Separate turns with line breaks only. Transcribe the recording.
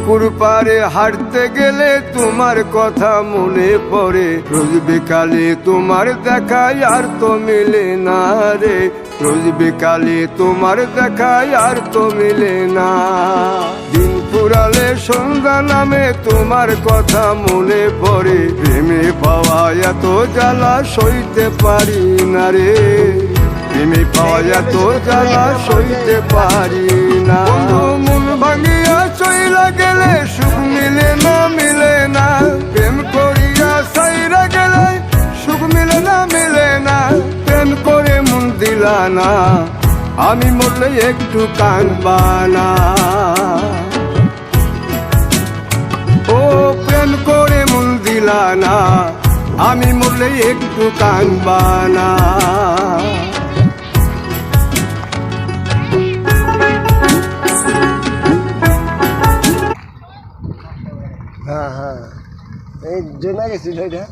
পুকুর পাড়ে হাঁটতে গেলে তোমার কথা মনে পড়ে, রোজ বিকালে তোমার দেখায় আর তো মিলে না রে, রোজ বিকালে তোমার দেখায় আর তো মিলে না। দিন ফুরালে সন্ধ্যা নামে তোমার কথা মনে পড়ে, প্রেমে পাওয়া এত জ্বালা সইতে পারি না রে, প্রেমে পাওয়া এত জ্বালা সইতে পারি না। মন ভাঙিয়া চইলা গেলে সুখ মিলে না, মিলে না, প্রেম করিয়া সাইরা গেলে সুখ মিলে না, মিলে না, প্রেম করে মন দিলা না, আমি মরলে একটু কাঁদবা না। ও প্রেম করে মন দিলা না, আমি মরলে একটু কাঁদবা না।
হ্যাঁ হ্যাঁ, এই জন্য গেছিল এটা।